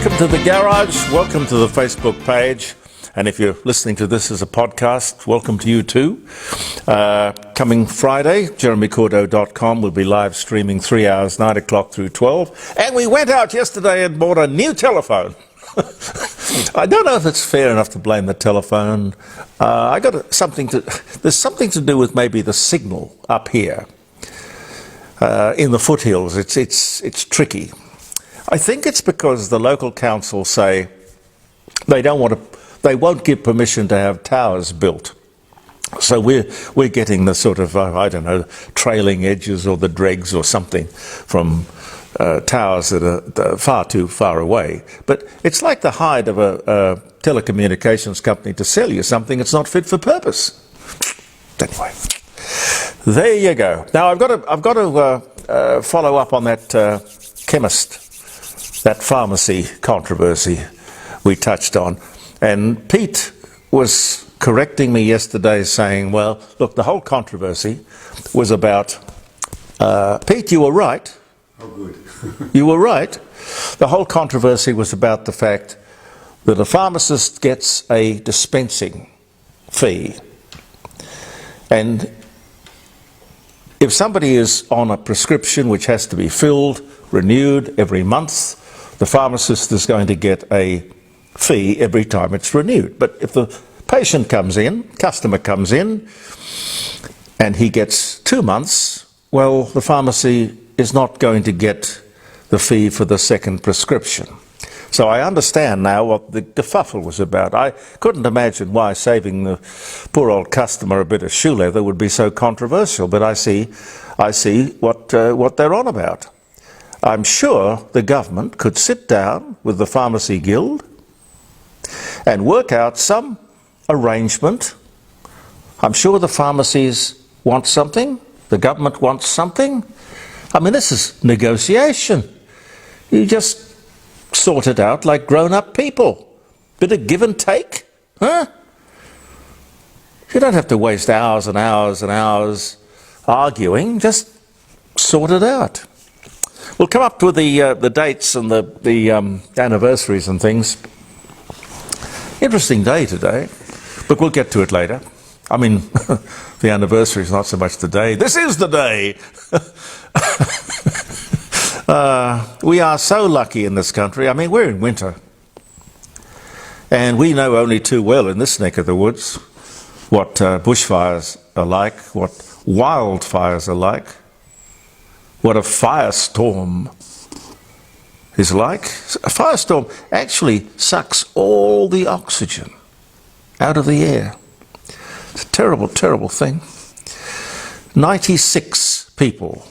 Welcome to the garage, welcome to the Facebook page, and if you're listening to this as a podcast, welcome to you too. Coming Friday, jeremycordo.com will be live streaming 3 hours, 9 o'clock through 12, and we went out yesterday and bought a new telephone. I don't know if it's fair enough to blame the telephone. There's something to do with maybe the signal up here in the foothills. It's tricky. I think it's because the local council say they won't give permission to have towers built. So we're getting the sort of, I don't know, trailing edges or the dregs or something from towers that are far too far away. But it's like the hide of a telecommunications company to sell you something that's not fit for purpose. Anyway, there you go. Now I've got to follow up on that that pharmacy controversy we touched on. And Pete was correcting me yesterday saying, well, look, the whole controversy was about, Pete, you were right. Oh, good. You were right. The whole controversy was about the fact that a pharmacist gets a dispensing fee. And if somebody is on a prescription which has to be filled, renewed every month, the pharmacist is going to get a fee every time it's renewed. But if the customer comes in, and he gets 2 months, well, the pharmacy is not going to get the fee for the second prescription. So I understand now what the kerfuffle was about. I couldn't imagine why saving the poor old customer a bit of shoe leather would be so controversial, but I see what they're on about. I'm sure the government could sit down with the Pharmacy Guild and work out some arrangement. I'm sure the pharmacies want something, the government wants something. I mean, this is negotiation. You just sort it out like grown-up people. Bit of give and take, huh? You don't have to waste hours and hours and hours arguing, just sort it out. We'll come up with the dates and the anniversaries and things. Interesting day today, but we'll get to it later. I mean, the anniversary is not so much the day. This is the day! We are so lucky in this country. I mean, we're in winter. And we know only too well in this neck of the woods what bushfires are like, what wildfires are like, what a firestorm is like. A firestorm actually sucks all the oxygen out of the air. It's a terrible, terrible thing. 96 people,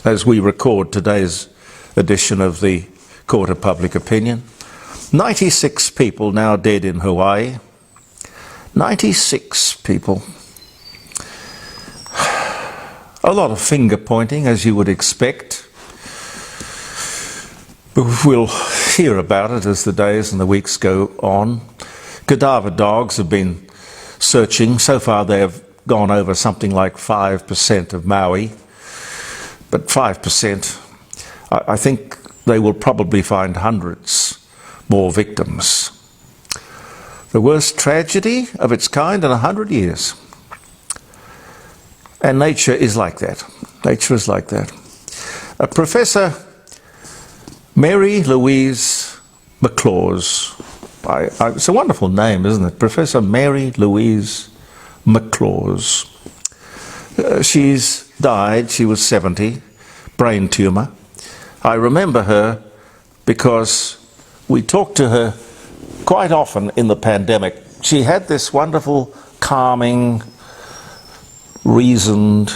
as we record today's edition of the Court of Public Opinion. 96 people now dead in Hawaii. 96 people. A lot of finger pointing, as you would expect. We'll hear about it as the days and the weeks go on. Cadaver dogs have been searching. So far they have gone over something like 5% of Maui. But 5%, I think they will probably find hundreds more victims. The worst tragedy of its kind in 100 years. And nature is like that. Nature is like that. Professor Mary Louise McLaws. It's a wonderful name, isn't it? Professor Mary Louise McLaws. She's died. She was 70. Brain tumour. I remember her because we talked to her quite often in the pandemic. She had this wonderful, calming, reasoned,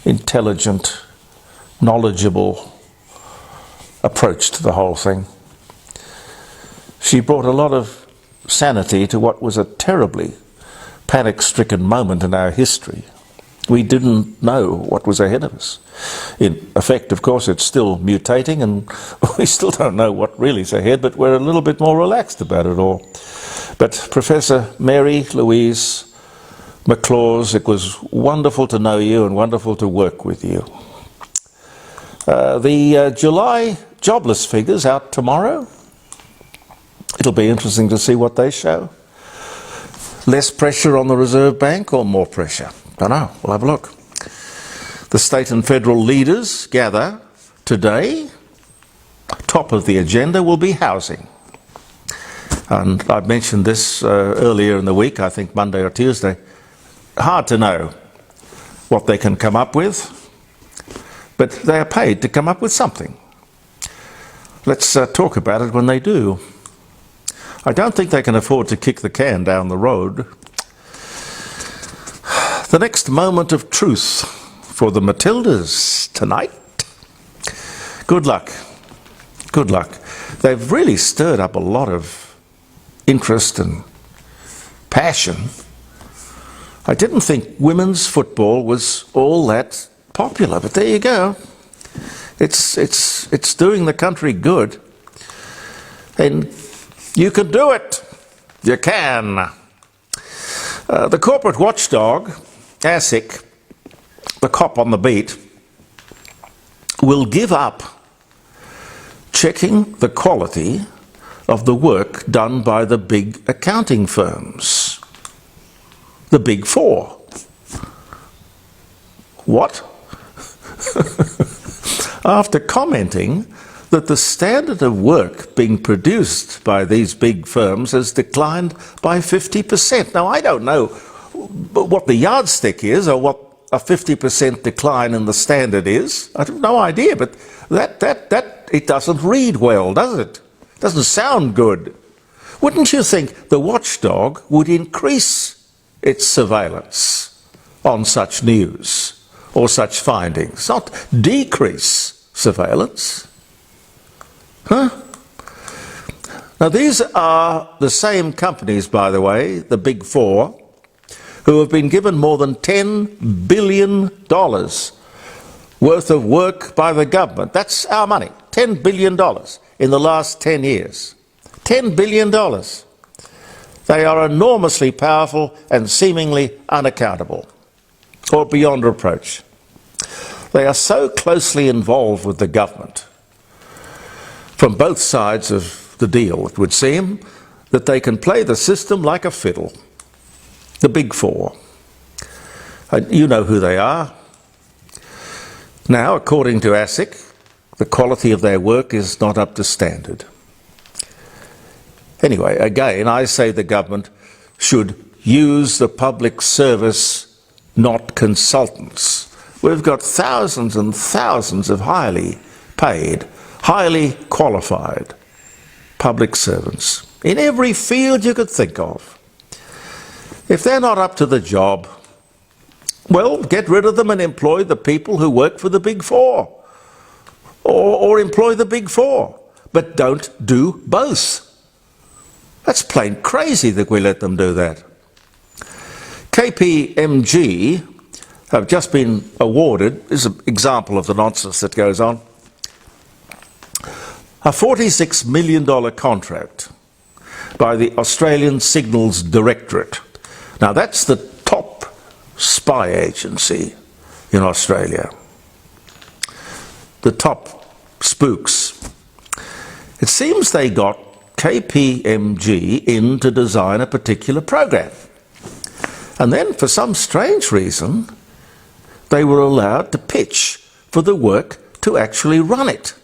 intelligent, knowledgeable approach to the whole thing. She brought a lot of sanity to what was a terribly panic-stricken moment in our history. We didn't know what was ahead of us. In effect, of course, it's still mutating and we still don't know what really is ahead, but we're a little bit more relaxed about it all. But Professor Mary Louise McLaws, it was wonderful to know you and wonderful to work with you. The July jobless figures out tomorrow. It'll be interesting to see what they show. Less pressure on the Reserve Bank or more pressure? Don't know. We'll have a look. The state and federal leaders gather today. Top of the agenda will be housing. And I mentioned this earlier in the week, I think Monday or Tuesday. Hard to know what they can come up with, but they are paid to come up with something. Let's talk about it when they do. I don't think they can afford to kick the can down the road. The next moment of truth for the Matildas tonight. Good luck. Good luck. They've really stirred up a lot of interest and passion. I didn't think women's football was all that popular, but there you go. It's doing the country good. And you can do it. You can. The corporate watchdog, ASIC, the cop on the beat, will give up checking the quality of the work done by the big accounting firms. The Big Four. What? After commenting that the standard of work being produced by these big firms has declined by 50%. Now, I don't know what the yardstick is or what a 50% decline in the standard is. I have no idea, but that it doesn't read well, does it? It doesn't sound good. Wouldn't you think the watchdog would increase its surveillance on such news or such findings, not decrease surveillance? Huh? Now, these are the same companies, by the way, the Big Four, who have been given more than $10 billion worth of work by the government. That's our money, $10 billion in the last 10 years. $10 billion. They are enormously powerful and seemingly unaccountable, or beyond reproach. They are so closely involved with the government, from both sides of the deal, it would seem, that they can play the system like a fiddle. The Big Four. You know who they are. Now, according to ASIC, the quality of their work is not up to standard. Anyway, again, I say the government should use the public service, not consultants. We've got thousands and thousands of highly paid, highly qualified public servants in every field you could think of. If they're not up to the job, well, get rid of them and employ the people who work for the Big Four. Or employ the Big Four. But don't do both. That's plain crazy that we let them do that. KPMG have just been awarded, this is an example of the nonsense that goes on, a $46 million contract by the Australian Signals Directorate. Now, that's the top spy agency in Australia. The top spooks. It seems they got KPMG in to design a particular program. And then, for some strange reason, they were allowed to pitch for the work to actually run it.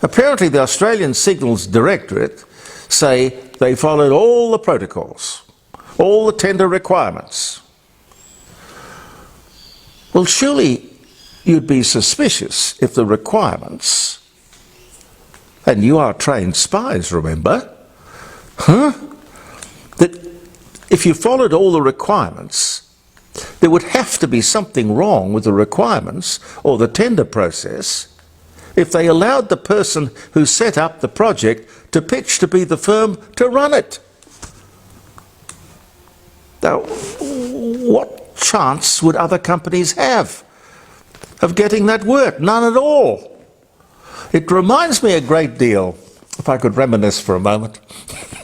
Apparently, the Australian Signals Directorate say they followed all the protocols, all the tender requirements. Well, surely you'd be suspicious if the requirements, and you are trained spies, remember, that if you followed all the requirements, there would have to be something wrong with the requirements or the tender process if they allowed the person who set up the project to pitch to be the firm to run it. Now, what chance would other companies have of getting that work? None at all. It reminds me a great deal, if I could reminisce for a moment,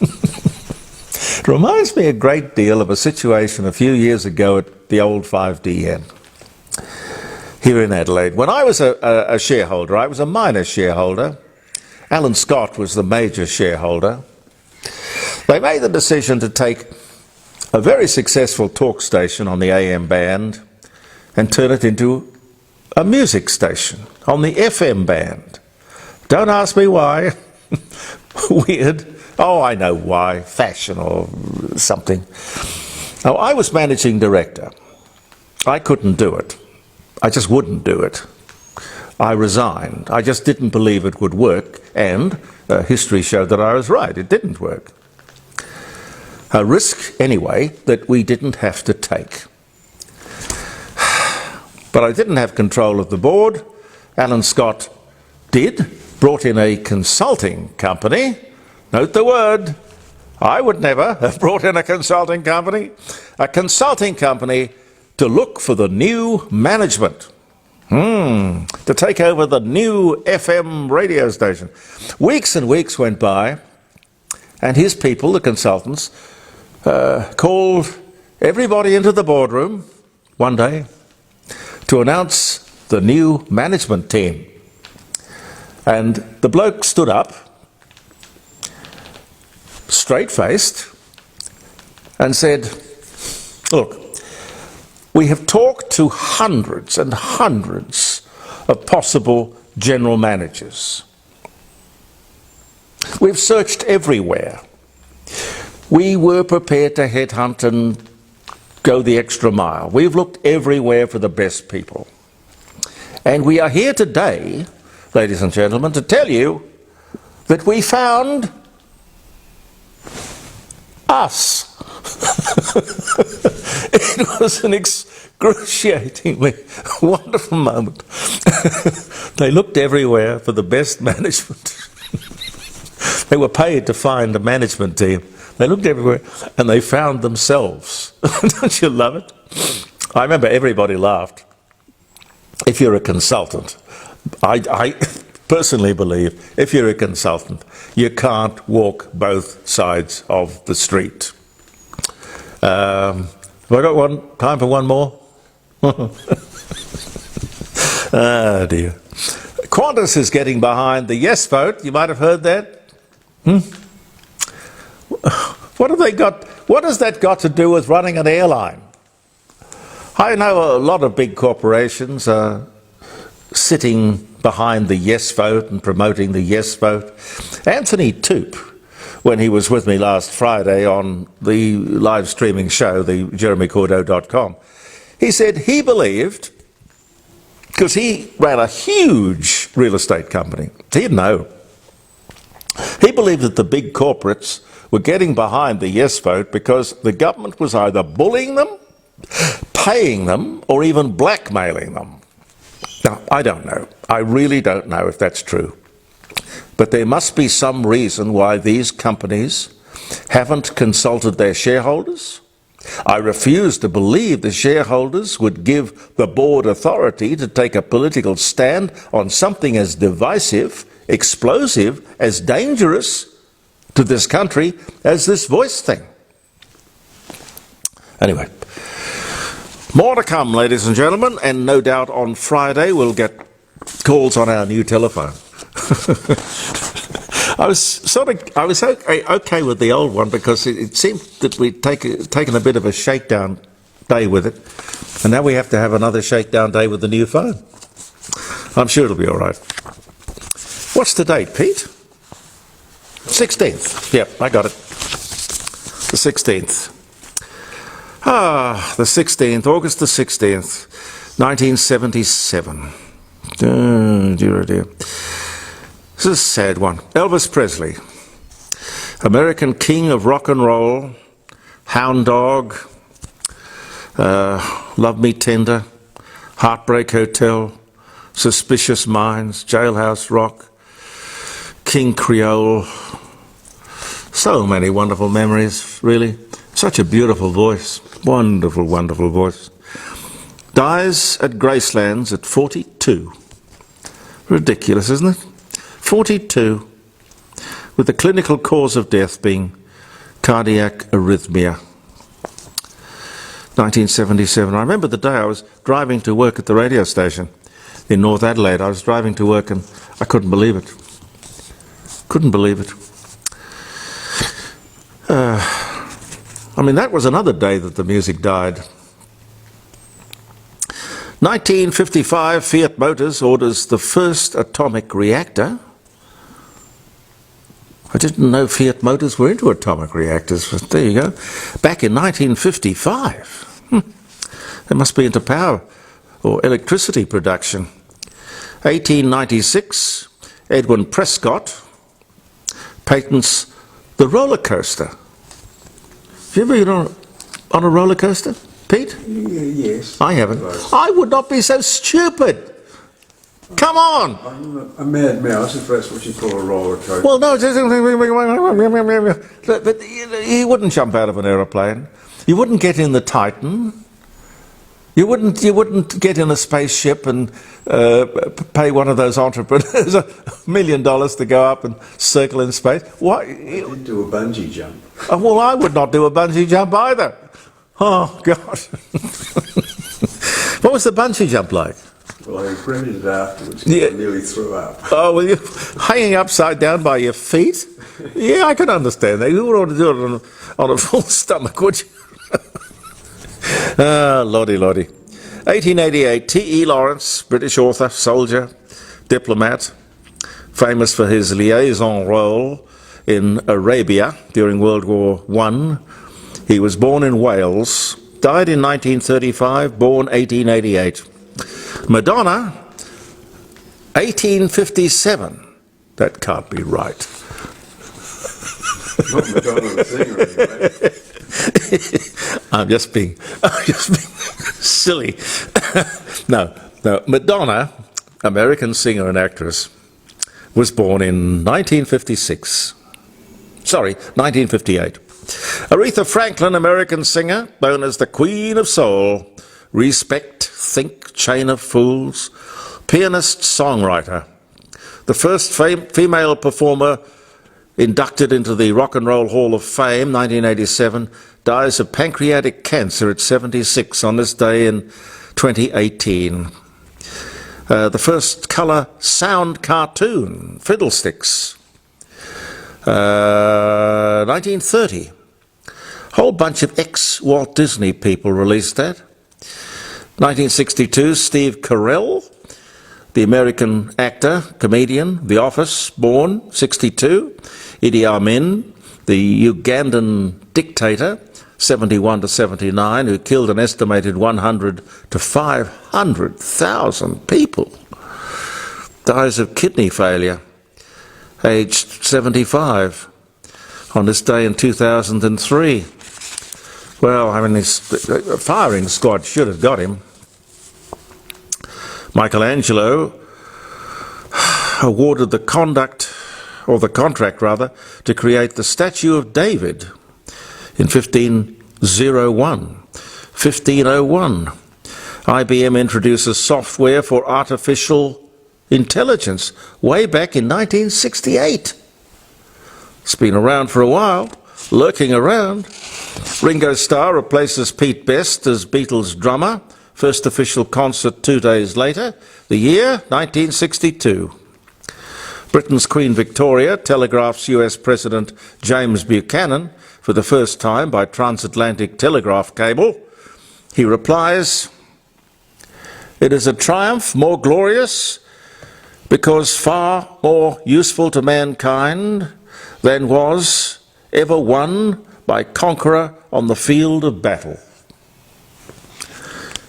it reminds me a great deal of a situation a few years ago at the old 5DN here in Adelaide. When I was a shareholder, I was a minor shareholder, Alan Scott was the major shareholder. They made the decision to take a very successful talk station on the AM band and turn it into a music station on the FM band. Don't ask me why. Weird. Oh, I know why. Fashion or something. Now, I was managing director. I couldn't do it. I just wouldn't do it. I resigned. I just didn't believe it would work, and history showed that I was right. It didn't work. A risk, anyway, that we didn't have to take. But I didn't have control of the board. Alan Scott did, brought in a consulting company. Note the word. I would never have brought in a consulting company. A consulting company to look for the new management. To take over the new FM radio station. Weeks and weeks went by, and his people, the consultants, called everybody into the boardroom one day to announce the new management team. And the bloke stood up, straight-faced, and said, "Look, we have talked to hundreds and hundreds of possible general managers. We've searched everywhere. We were prepared to headhunt and go the extra mile. We've looked everywhere for the best people. And we are here today, ladies and gentlemen, to tell you that we found us." It was an excruciatingly wonderful moment. They looked everywhere for the best management. They were paid to find a management team. They looked everywhere and they found themselves. Don't you love it? I remember everybody laughed. If you're a consultant, I personally believe if you're a consultant, you can't walk both sides of the street. Have I got time for one more? Ah, dear. Qantas is getting behind the yes vote. You might have heard that. What has that got to do with running an airline? I know a lot of big corporations are sitting behind the yes vote and promoting the yes vote. Anthony Toop, when he was with me last Friday on the live streaming show, the jeremycordo.com, he said he believed, because he ran a huge real estate company, he'd know, he believed that the big corporates were getting behind the yes vote because the government was either bullying them, paying them, or even blackmailing them. Now, I don't know. I really don't know if that's true. But there must be some reason why these companies haven't consulted their shareholders. I refuse to believe the shareholders would give the board authority to take a political stand on something as divisive, explosive, as dangerous to this country as this voice thing. Anyway, more to come, ladies and gentlemen, and no doubt on Friday we'll get calls on our new telephone. I was okay with the old one because it seemed that we'd taken a bit of a shakedown day with it, and now we have to have another shakedown day with the new phone. I'm sure it'll be all right. What's the date, Pete? 16th. Yep, I got it. The 16th. The 16th, August the 16th, 1977. Oh, dear, oh dear. This is a sad one. Elvis Presley, American king of rock and roll, Hound Dog, Love Me Tender, Heartbreak Hotel, Suspicious Minds, Jailhouse Rock, King Creole. So many wonderful memories, really. Such a beautiful voice. Wonderful, wonderful voice. Dies at Gracelands at 42. Ridiculous, isn't it? 42, with the clinical cause of death being cardiac arrhythmia. 1977. I remember the day I was driving to work at the radio station in North Adelaide. I was driving to work and I couldn't believe it. Couldn't believe it. I mean, that was another day that the music died. 1955, Fiat Motors orders the first atomic reactor. I didn't know Fiat Motors were into atomic reactors, but there you go. Back in 1955. They must be into power or electricity production. 1896, Edwin Prescott patents the roller coaster. Have you ever been on a roller coaster, Pete? Yes. I haven't. I would not be so stupid. Come on! I'm a mad mouse, if that's what you call a roller coaster. Well, no, but you wouldn't jump out of an aeroplane. You wouldn't get in the Titan. You wouldn't get in a spaceship and pay one of those entrepreneurs $1 million to go up and circle in space. Why? You did do a bungee jump. Well, I would not do a bungee jump either. Oh, God. What was the bungee jump like? Well, I regretted it afterwards because I nearly threw up. Oh, well, you hanging upside down by your feet? Yeah, I can understand that. You wouldn't do it on a full stomach, would you? Ah, lordy. 1888, T.E. Lawrence, British author, soldier, diplomat, famous for his liaison role in Arabia during World War I. He was born in Wales, died in 1935, born 1888. Madonna, 1857. That can't be right. Not Madonna the singer, anyway. I'm just being silly. No. Madonna, American singer and actress, was born in 1956. Sorry, 1958. Aretha Franklin, American singer, known as the Queen of Soul. Respect, think, chain of fools. Pianist, songwriter. The first female performer inducted into the Rock and Roll Hall of Fame, 1987, dies of pancreatic cancer at 76 on this day in 2018. The first colour sound cartoon, Fiddlesticks, 1930. A whole bunch of ex-Walt Disney people released that. 1962, Steve Carell, the American actor, comedian, The Office, born 62. Idi Amin, the Ugandan dictator, 71 to 79, who killed an estimated 100 to 500,000 people, dies of kidney failure, aged 75, on this day in 2003. Well, I mean, his firing squad should have got him. Michelangelo awarded the contract to create the statue of David in 1501. IBM introduces software for artificial intelligence way back in 1968. It's been around for a while, lurking around. Ringo Starr replaces Pete Best as Beatles drummer. First official concert 2 days later. The year, 1962. Britain's Queen Victoria telegraphs US President James Buchanan for the first time by transatlantic telegraph cable. He replies, "It is a triumph more glorious because far more useful to mankind than was ever won by conqueror on the field of battle."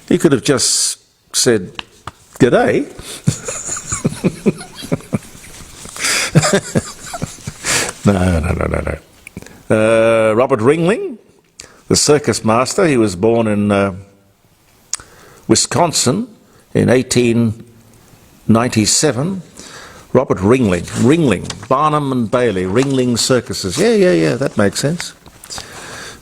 He could have just said, "G'day." No. Robert Ringling, the circus master, he was born in Wisconsin in 1897. Robert Ringling, Barnum and Bailey, Ringling Circuses. Yeah, that makes sense.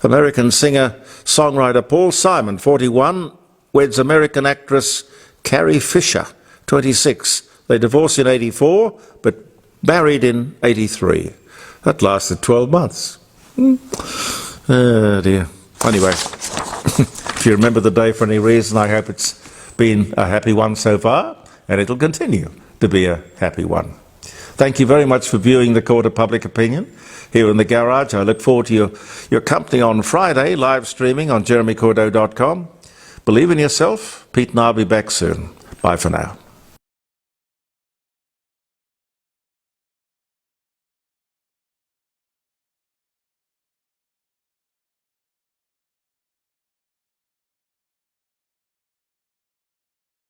American singer-songwriter Paul Simon, 41, weds American actress Carrie Fisher, 26. They divorced in 84, but married in 83. That lasted 12 months. Oh dear. Anyway, if you remember the day for any reason, I hope it's been a happy one so far, and it'll continue to be a happy one. Thank you very much for viewing the Court of Public Opinion here in the garage. I look forward to your company on Friday, live streaming on jeremycordeaux.com. Believe in yourself. Pete and I will be back soon. Bye for now.